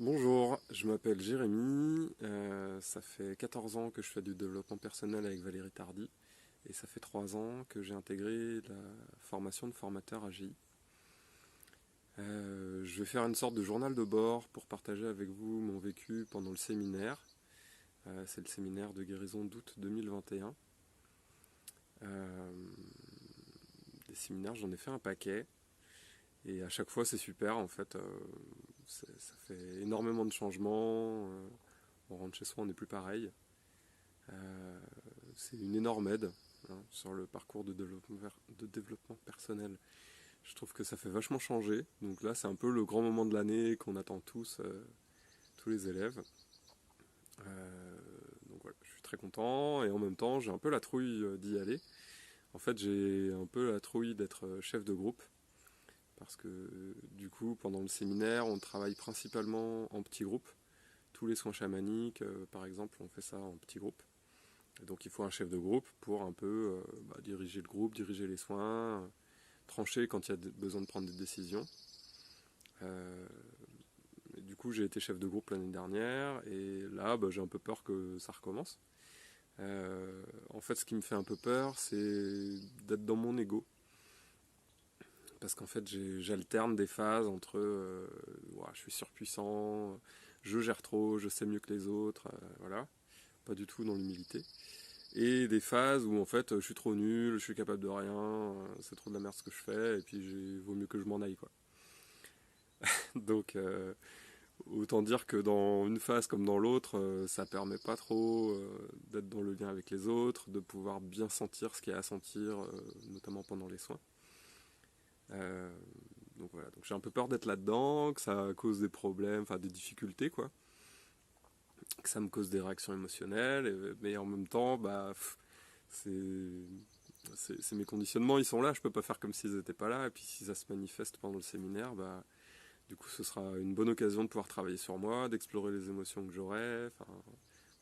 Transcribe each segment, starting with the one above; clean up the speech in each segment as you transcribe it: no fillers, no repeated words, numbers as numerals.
Bonjour, je m'appelle Jérémy, ça fait 14 ans que je fais du développement personnel avec Valérie Tardy et ça fait 3 ans que j'ai intégré la formation de formateur AGI. Je vais faire une sorte de journal de bord pour partager avec vous mon vécu pendant le séminaire. C'est le séminaire de guérison d'août 2021. Des séminaires, j'en ai fait un paquet et à chaque fois c'est super en fait. Ça fait énormément de changements. On rentre chez soi, on n'est plus pareil. C'est une énorme aide sur le parcours de développement personnel. Je trouve que ça fait vachement changer. Donc là, c'est un peu le grand moment de l'année qu'on attend tous les élèves. Donc voilà, je suis très content et en même temps, j'ai un peu la trouille d'y aller. En fait, j'ai un peu la trouille d'être chef de groupe parce que du coup, pendant le séminaire, on travaille principalement en petits groupes. Tous les soins chamaniques, par exemple, on fait ça en petits groupes. Et donc il faut un chef de groupe pour un peu diriger le groupe, diriger les soins, trancher quand il y a besoin de prendre des décisions. Et du coup j'ai été chef de groupe l'année dernière et là j'ai un peu peur que ça recommence. En fait ce qui me fait un peu peur c'est d'être dans mon ego. Parce qu'en fait j'alterne des phases entre je suis surpuissant, je gère trop, je sais mieux que les autres, voilà, pas du tout dans l'humilité. Et des phases où en fait je suis trop nul, je suis capable de rien, c'est trop de la merde ce que je fais, et puis vaut mieux que je m'en aille quoi. Donc autant dire que dans une phase comme dans l'autre, ça permet pas trop d'être dans le lien avec les autres, de pouvoir bien sentir ce qu'il y a à sentir, notamment pendant les soins. Euh, donc voilà, donc j'ai un peu peur d'être là-dedans, que ça cause des problèmes, enfin des difficultés quoi, que ça me cause des réactions émotionnelles, mais en même temps, c'est mes conditionnements, ils sont là, je peux pas faire comme s'ils n'étaient pas là, et puis si ça se manifeste pendant le séminaire, du coup ce sera une bonne occasion de pouvoir travailler sur moi, d'explorer les émotions que j'aurai, enfin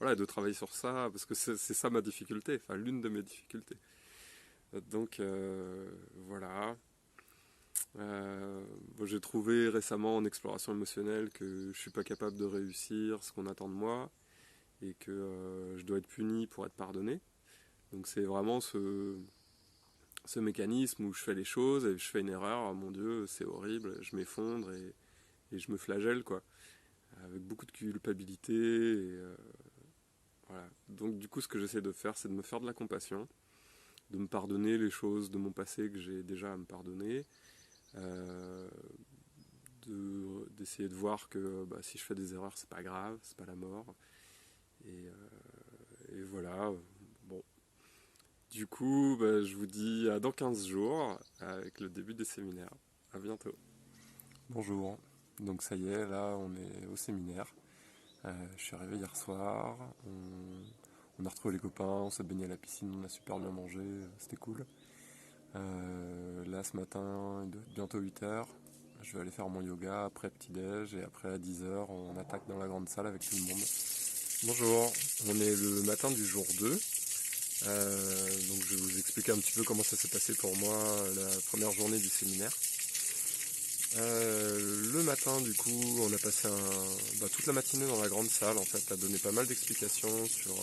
voilà, de travailler sur ça, parce que c'est ça ma difficulté, enfin l'une de mes difficultés. Donc voilà. J'ai trouvé récemment en exploration émotionnelle que je suis pas capable de réussir ce qu'on attend de moi, et que je dois être puni pour être pardonné. Donc c'est vraiment ce mécanisme où je fais les choses et je fais une erreur, oh mon Dieu, c'est horrible, je m'effondre et je me flagelle, quoi, avec beaucoup de culpabilité. Voilà. Donc du coup, ce que j'essaie de faire, c'est de me faire de la compassion, de me pardonner les choses de mon passé que j'ai déjà à me pardonner, euh, d'essayer de voir que si je fais des erreurs, c'est pas grave, c'est pas la mort. Et voilà. Bon. Du coup, je vous dis à dans 15 jours avec le début des séminaires. À bientôt. Bonjour. Donc ça y est, là on est au séminaire. Je suis arrivé hier soir. On a retrouvé les copains, on s'est baigné à la piscine, on a super bien mangé, c'était cool. Là ce matin, il doit être bientôt 8h. Je vais aller faire mon yoga après petit-déj et après à 10h on attaque dans la grande salle avec tout le monde. Bonjour, on est le matin du jour 2. Donc je vais vous expliquer un petit peu comment ça s'est passé pour moi la première journée du séminaire. Le matin, du coup, on a passé toute la matinée dans la grande salle, en fait, à donner pas mal d'explications sur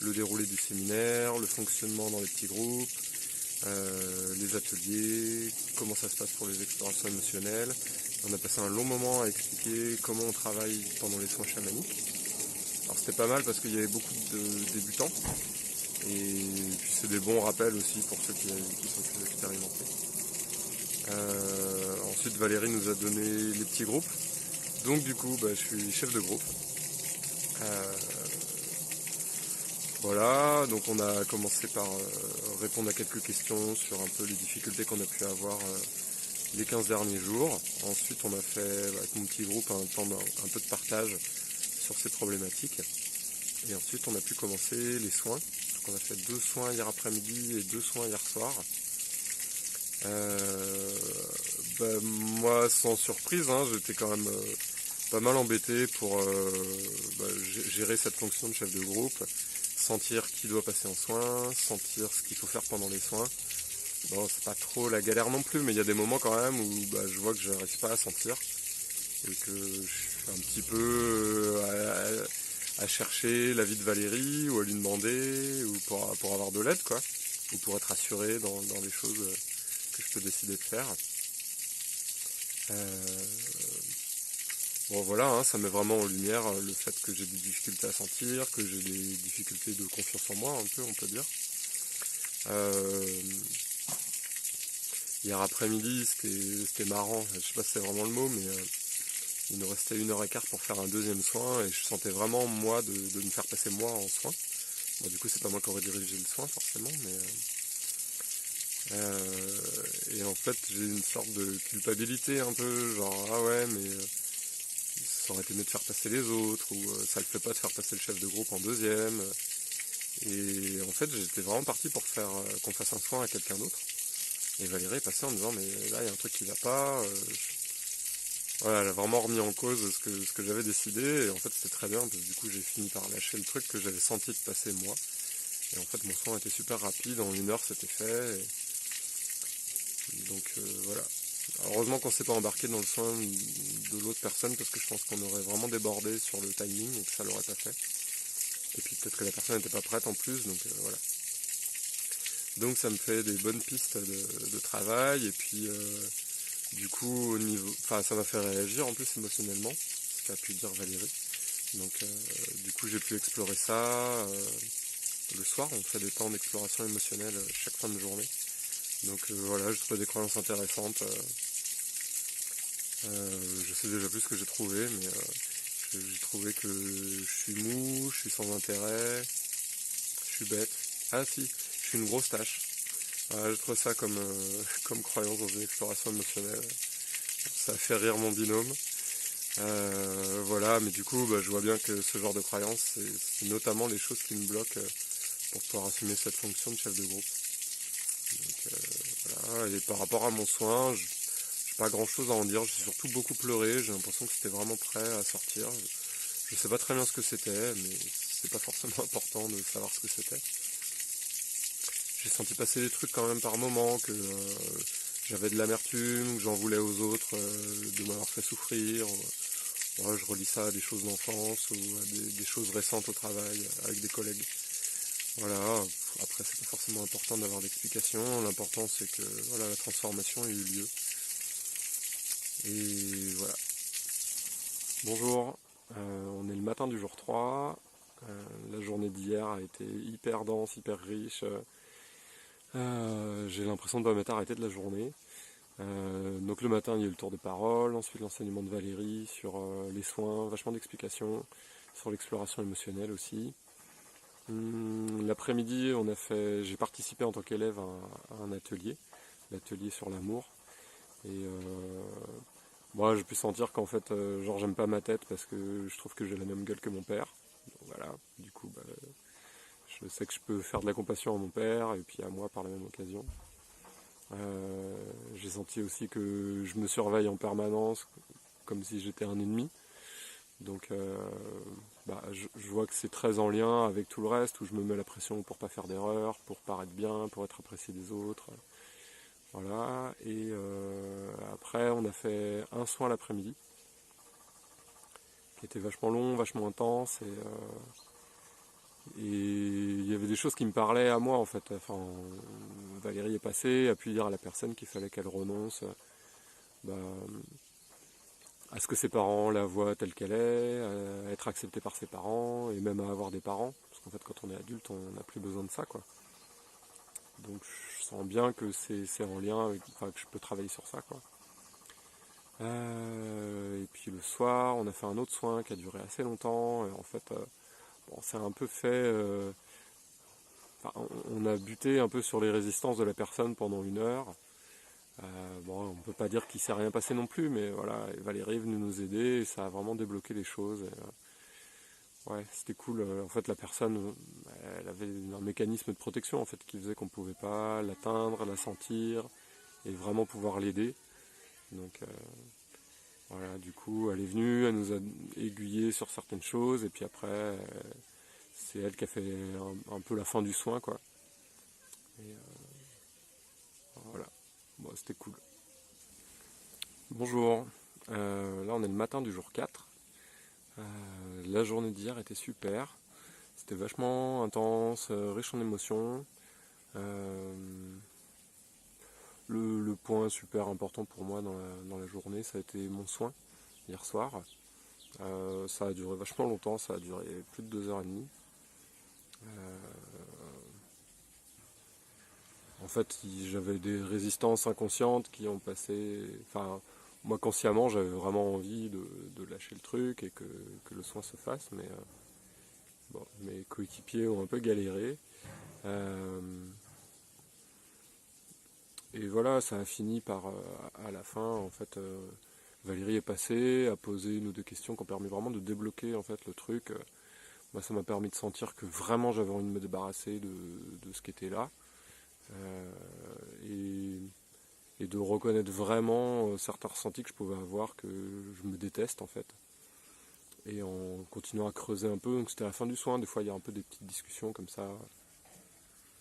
le déroulé du séminaire, le fonctionnement dans les petits groupes, les ateliers, comment ça se passe pour les explorations émotionnelles. On a passé un long moment à expliquer comment on travaille pendant les soins chamaniques. Alors c'était pas mal parce qu'il y avait beaucoup de débutants, et puis c'est des bons rappels aussi pour ceux qui sont plus expérimentés. Ensuite Valérie nous a donné les petits groupes. Donc du coup je suis chef de groupe. Euh, voilà, donc on a commencé par répondre à quelques questions sur un peu les difficultés qu'on a pu avoir les 15 derniers jours. Ensuite on a fait avec mon petit groupe un temps un peu de partage sur ces problématiques. Et ensuite on a pu commencer les soins. Donc on a fait 2 soins hier après-midi et 2 soins hier soir. Moi, sans surprise, j'étais quand même pas mal embêté pour gérer cette fonction de chef de groupe, sentir qui doit passer en soins, sentir ce qu'il faut faire pendant les soins. Bon, c'est pas trop la galère non plus, mais il y a des moments quand même où je vois que je n'arrive pas à sentir. et que je suis un petit peu à chercher l'avis de Valérie ou à lui demander ou pour avoir de l'aide, quoi, ou pour être assuré dans les choses que je peux décider de faire. Bon voilà, hein, ça met vraiment en lumière le fait que j'ai des difficultés à sentir, que j'ai des difficultés de confiance en moi, un peu, on peut dire. Hier après-midi, c'était marrant, je sais pas si c'est vraiment le mot, mais il nous restait 1h15 pour faire un deuxième soin, et je sentais vraiment, moi, de me faire passer moi en soin. Bon, du coup, c'est pas moi qui aurais dirigé le soin, forcément, mais... et en fait, j'ai une sorte de culpabilité un peu, genre, ah ouais, mais... ça aurait été mieux de faire passer les autres, ou ça le fait pas de faire passer le chef de groupe en deuxième. Et en fait, j'étais vraiment parti pour faire qu'on fasse un soin à quelqu'un d'autre. Et Valérie est passée en me disant, mais là, il y a un truc qui va pas. Voilà, elle a vraiment remis en cause ce que j'avais décidé. Et en fait, c'était très bien, parce que du coup, j'ai fini par lâcher le truc que j'avais senti de passer moi. Et en fait, mon soin était super rapide. En 1 heure, c'était fait. Donc, voilà. Heureusement qu'on ne s'est pas embarqué dans le soin de l'autre personne, parce que je pense qu'on aurait vraiment débordé sur le timing et que ça l'aurait pas fait. Et puis peut-être que la personne n'était pas prête en plus, donc voilà. Donc ça me fait des bonnes pistes de travail, et puis du coup au niveau. Enfin, ça m'a fait réagir en plus émotionnellement, ce qu'a pu dire Valérie. Donc du coup j'ai pu explorer ça. Le soir, on fait des temps d'exploration émotionnelle chaque fin de journée. Donc voilà, je trouve des croyances intéressantes. Je sais déjà plus ce que j'ai trouvé, mais j'ai trouvé que je suis mou, je suis sans intérêt, je suis bête. Ah si, je suis une grosse tâche. Je trouve ça comme croyance dans une exploration émotionnelle. Ça fait rire mon binôme. Voilà, mais du coup, je vois bien que ce genre de croyance, c'est notamment les choses qui me bloquent pour pouvoir assumer cette fonction de chef de groupe. Donc, voilà. Et par rapport à mon soin, j'ai pas grand chose à en dire. J'ai surtout beaucoup pleuré. J'ai l'impression que c'était vraiment prêt à sortir. Je sais pas très bien ce que c'était, mais c'est pas forcément important de savoir ce que c'était. J'ai senti passer des trucs quand même par moments, que j'avais de l'amertume, que j'en voulais aux autres de m'avoir fait souffrir. Ouais, je relis ça à des choses d'enfance ou à des choses récentes au travail avec des collègues. Voilà, après c'est pas forcément important d'avoir d'explications, l'important c'est que voilà, la transformation ait eu lieu. Et voilà. Bonjour, on est le matin du jour 3. La journée d'hier a été hyper dense, hyper riche. J'ai l'impression de ne pas m'être arrêté de la journée. Donc le matin, il y a eu le tour de parole, ensuite l'enseignement de Valérie sur les soins, vachement d'explications, sur l'exploration émotionnelle aussi. L'après-midi, j'ai participé en tant qu'élève à un atelier, l'atelier sur l'amour. Et moi, j'ai pu sentir qu'en fait, genre j'aime pas ma tête parce que je trouve que j'ai la même gueule que mon père. Donc, voilà, du coup, je sais que je peux faire de la compassion à mon père et puis à moi par la même occasion. J'ai senti aussi que je me surveille en permanence, comme si j'étais un ennemi. Donc je vois que c'est très en lien avec tout le reste, où je me mets la pression pour pas faire d'erreur, pour paraître bien, pour être apprécié des autres. Voilà. Et après, on a fait un soin l'après-midi, qui était vachement long, vachement intense, et il y avait des choses qui me parlaient à moi en fait. Enfin, Valérie est passée, a pu dire à la personne qu'il fallait qu'elle renonce à ce que ses parents la voient telle qu'elle est, à être acceptée par ses parents, et même à avoir des parents. Parce qu'en fait, quand on est adulte, on n'a plus besoin de ça, quoi. Donc je sens bien que c'est en lien avec, enfin, que je peux travailler sur ça, quoi. Et puis le soir, on a fait un autre soin qui a duré assez longtemps. Et en fait, c'est un peu fait... on a buté un peu sur les résistances de la personne pendant 1 heure. On ne peut pas dire qu'il ne s'est rien passé non plus, mais voilà, Valérie est venue nous aider et ça a vraiment débloqué les choses. Ouais, c'était cool. En fait, la personne, elle avait un mécanisme de protection en fait, qui faisait qu'on ne pouvait pas l'atteindre, la sentir et vraiment pouvoir l'aider. Donc voilà, du coup, elle est venue, elle nous a aiguillés sur certaines choses et puis après, c'est elle qui a fait un peu la fin du soin, quoi. Et voilà, bon, c'était cool. Bonjour. Là on est le matin du jour 4. La journée d'hier était super. C'était vachement intense, riche en émotions. Euh, le point super important pour moi dans la journée, ça a été mon soin hier soir. Ça a duré vachement longtemps, ça a duré plus de 2h30. En fait, j'avais des résistances inconscientes qui ont passé. Enfin, moi consciemment, j'avais vraiment envie de lâcher le truc et que le soin se fasse, mais bon, mes coéquipiers ont un peu galéré. Euh, et voilà, ça a fini par, à la fin, en fait, Valérie est passée, a posé une ou deux questions qui ont permis vraiment de débloquer en fait le truc. Moi, ça m'a permis de sentir que vraiment j'avais envie de me débarrasser de ce qui était là. Euh, et, et de reconnaître vraiment certains ressentis que je pouvais avoir, que je me déteste en fait. Et en continuant à creuser un peu, donc c'était la fin du soin, des fois il y a un peu des petites discussions comme ça.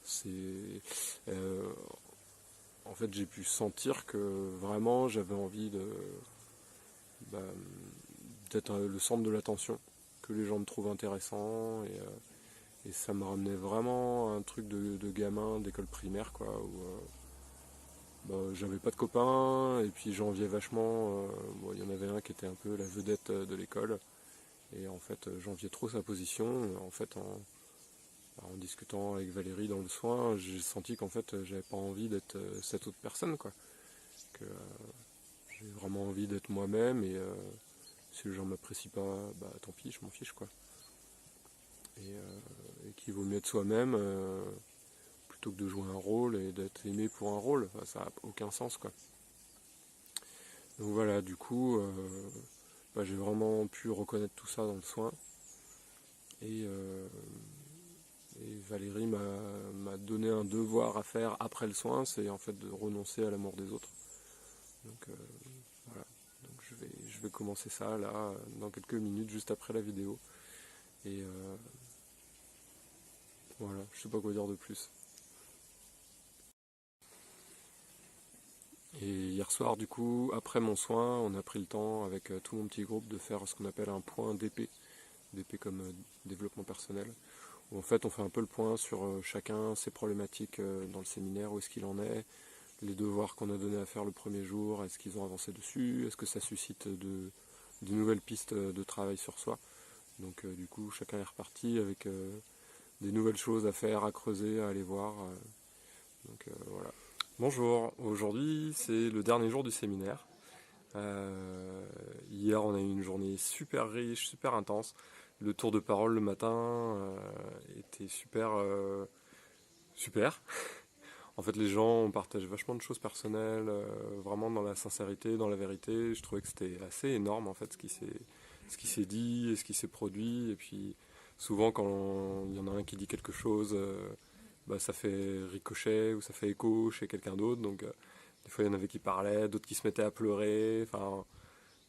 C'est, euh, En fait j'ai pu sentir que vraiment j'avais envie bah, d'être le centre de l'attention, que les gens me trouvent intéressant et ça me ramenait vraiment à un truc de gamin d'école primaire quoi, où bah, j'avais pas de copains et puis j'enviais vachement. Bon, il y en avait un qui était un peu la vedette de l'école et en fait j'enviais trop sa position. En fait, en discutant avec Valérie dans le soin, j'ai senti qu'en fait j'avais pas envie d'être cette autre personne quoi. Que j'ai vraiment envie d'être moi-même et si les gens m'apprécient pas, bah tant pis, je m'en fiche quoi. Et qu'il vaut mieux être soi-même plutôt que de jouer un rôle et d'être aimé pour un rôle. Enfin, ça n'a aucun sens quoi. Donc voilà, du coup, bah, j'ai vraiment pu reconnaître tout ça dans le soin. Et, euh, et Valérie m'a donné un devoir à faire après le soin, c'est en fait de renoncer à l'amour des autres. Donc voilà, donc je vais commencer ça là, dans quelques minutes, juste après la vidéo. Et voilà, je sais pas quoi dire de plus. Et hier soir, du coup, après mon soin, on a pris le temps avec tout mon petit groupe de faire ce qu'on appelle un point DP, DP comme développement personnel. Où en fait, on fait un peu le point sur chacun ses problématiques dans le séminaire, où est-ce qu'il en est, les devoirs qu'on a donnés à faire le premier jour, est-ce qu'ils ont avancé dessus, est-ce que ça suscite de nouvelles pistes de travail sur soi. Donc du coup, chacun est reparti avec des nouvelles choses à faire, à creuser, à aller voir. Donc voilà. Bonjour, aujourd'hui c'est le dernier jour du séminaire. Hier on a eu une journée super riche, super intense. Le tour de parole le matin était super. En fait les gens partagent vachement de choses personnelles, vraiment dans la sincérité, dans la vérité. Je trouvais que c'était assez énorme en fait ce qui s'est dit et ce qui s'est produit. Et puis souvent quand il y en a un qui dit quelque chose, bah, ça fait ricochet ou ça fait écho chez quelqu'un d'autre. Donc des fois il y en avait qui parlaient, d'autres qui se mettaient à pleurer. Enfin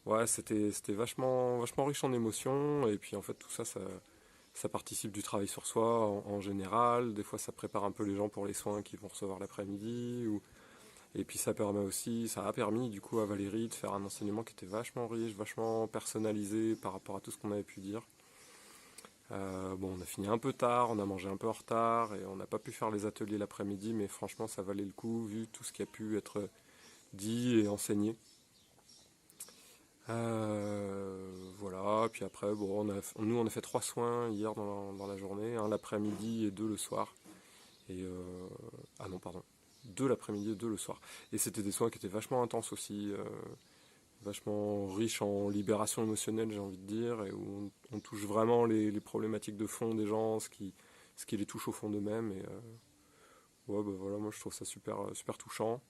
ouais, c'était vachement riche en émotions. Et puis en fait tout ça, ça participe du travail sur soi en général. Des fois ça prépare un peu les gens pour les soins qu'ils vont recevoir l'après-midi. Et puis ça a permis du coup à Valérie de faire un enseignement qui était vachement riche, vachement personnalisé par rapport à tout ce qu'on avait pu dire. Bon, on a fini un peu tard, on a mangé un peu en retard et on n'a pas pu faire les ateliers l'après-midi, mais franchement, ça valait le coup vu tout ce qui a pu être dit et enseigné. Voilà, puis après, bon, nous on a fait 3 soins hier dans la journée, un l'après-midi et 2 le soir. Et ah non, pardon, 2 l'après-midi et 2 le soir. Et c'était des soins qui étaient vachement intenses aussi, vachement riches en libération émotionnelle, j'ai envie de dire, et où on touche vraiment les problématiques de fond des gens, ce qui les touche au fond d'eux-mêmes. Et ouais, bah voilà, moi je trouve ça super touchant.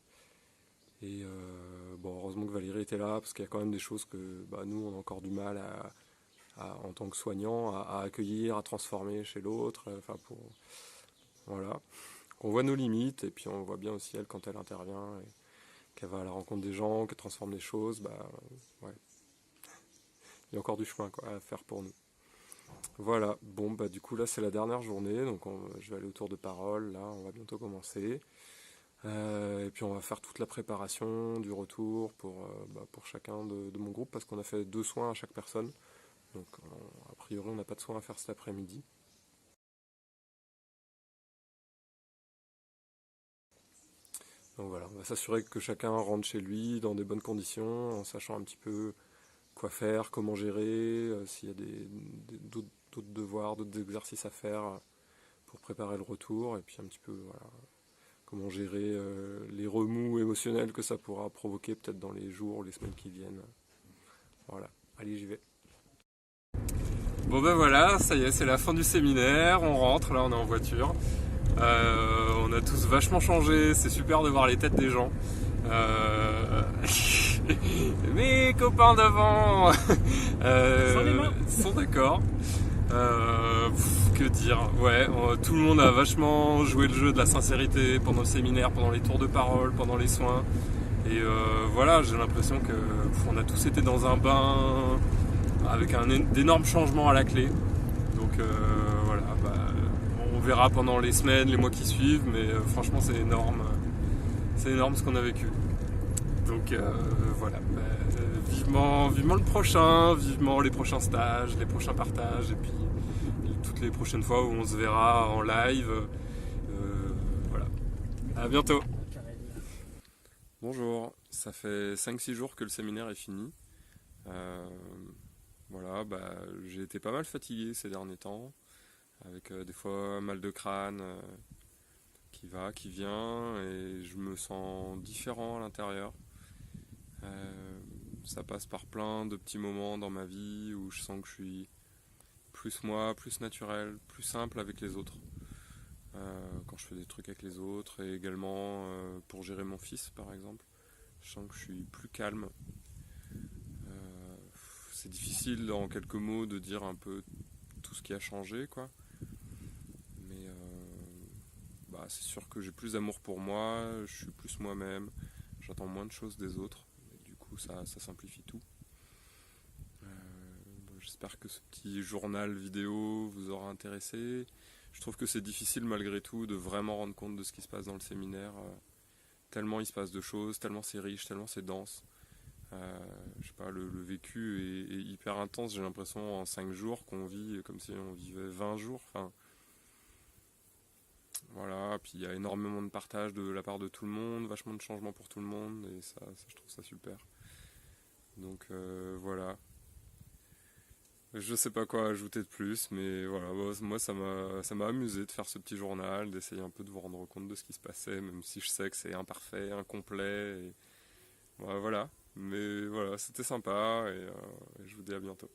Et bon, heureusement que Valérie était là, parce qu'il y a quand même des choses que bah, nous, on a encore du mal en tant que soignants, à accueillir, à transformer chez l'autre. Enfin, voilà. On voit nos limites, et puis on voit bien aussi elle quand elle intervient, et qu'elle va à la rencontre des gens, qu'elle transforme des choses, bah ouais, il y a encore du chemin quoi, à faire pour nous. Voilà, bon bah du coup là c'est la dernière journée, donc je vais aller au tour de parole, là on va bientôt commencer. Et puis on va faire toute la préparation du retour pour chacun de mon groupe, parce qu'on a fait 2 soins à chaque personne. Donc a priori on n'a pas de soins à faire cet après-midi. Donc voilà, on va s'assurer que chacun rentre chez lui dans des bonnes conditions, en sachant un petit peu quoi faire, comment gérer, s'il y a d'autres devoirs, d'autres exercices à faire pour préparer le retour, et puis un petit peu voilà, comment gérer les remous émotionnels que ça pourra provoquer peut-être dans les jours ou les semaines qui viennent. Voilà, allez j'y vais. Bon ben voilà, ça y est, c'est la fin du séminaire, on rentre, là on est en voiture. On a tous vachement changé, c'est super de voir les têtes des gens. Mes copains d'avant sont d'accord. Que dire, ouais, tout le monde a vachement joué le jeu de la sincérité pendant le séminaire, pendant les tours de parole, pendant les soins. Et voilà, j'ai l'impression que on a tous été dans un bain avec d'énormes changements à la clé. Donc voilà, on verra pendant les semaines, les mois qui suivent, mais franchement c'est énorme ce qu'on a vécu. Donc voilà, vivement le prochain, vivement les prochains stages, les prochains partages, et puis toutes les prochaines fois où on se verra en live. Voilà, à bientôt. Bonjour, ça fait 5-6 jours que le séminaire est fini. Voilà, j'ai été pas mal fatigué ces derniers temps, avec des fois mal de crâne qui va, qui vient, et je me sens différent à l'intérieur. Ça passe par plein de petits moments dans ma vie où je sens que je suis plus moi, plus naturel, plus simple avec les autres. Quand je fais des trucs avec les autres, et également pour gérer mon fils par exemple, je sens que je suis plus calme. C'est difficile en quelques mots de dire un peu tout ce qui a changé, quoi. Mais c'est sûr que j'ai plus d'amour pour moi, je suis plus moi-même, j'attends moins de choses des autres, et du coup ça simplifie tout. J'espère que ce petit journal vidéo vous aura intéressé. Je trouve que c'est difficile malgré tout de vraiment rendre compte de ce qui se passe dans le séminaire. Tellement il se passe de choses, tellement c'est riche, tellement c'est dense. Je sais pas, le vécu est hyper intense, j'ai l'impression en 5 jours qu'on vit comme si on vivait 20 jours. Enfin, voilà, puis il y a énormément de partage de la part de tout le monde, vachement de changements pour tout le monde, et ça je trouve ça super. Donc voilà. Je sais pas quoi ajouter de plus, mais voilà, moi ça m'a amusé de faire ce petit journal, d'essayer un peu de vous rendre compte de ce qui se passait, même si je sais que c'est imparfait, incomplet, et voilà. Mais voilà, c'était sympa, et je vous dis à bientôt.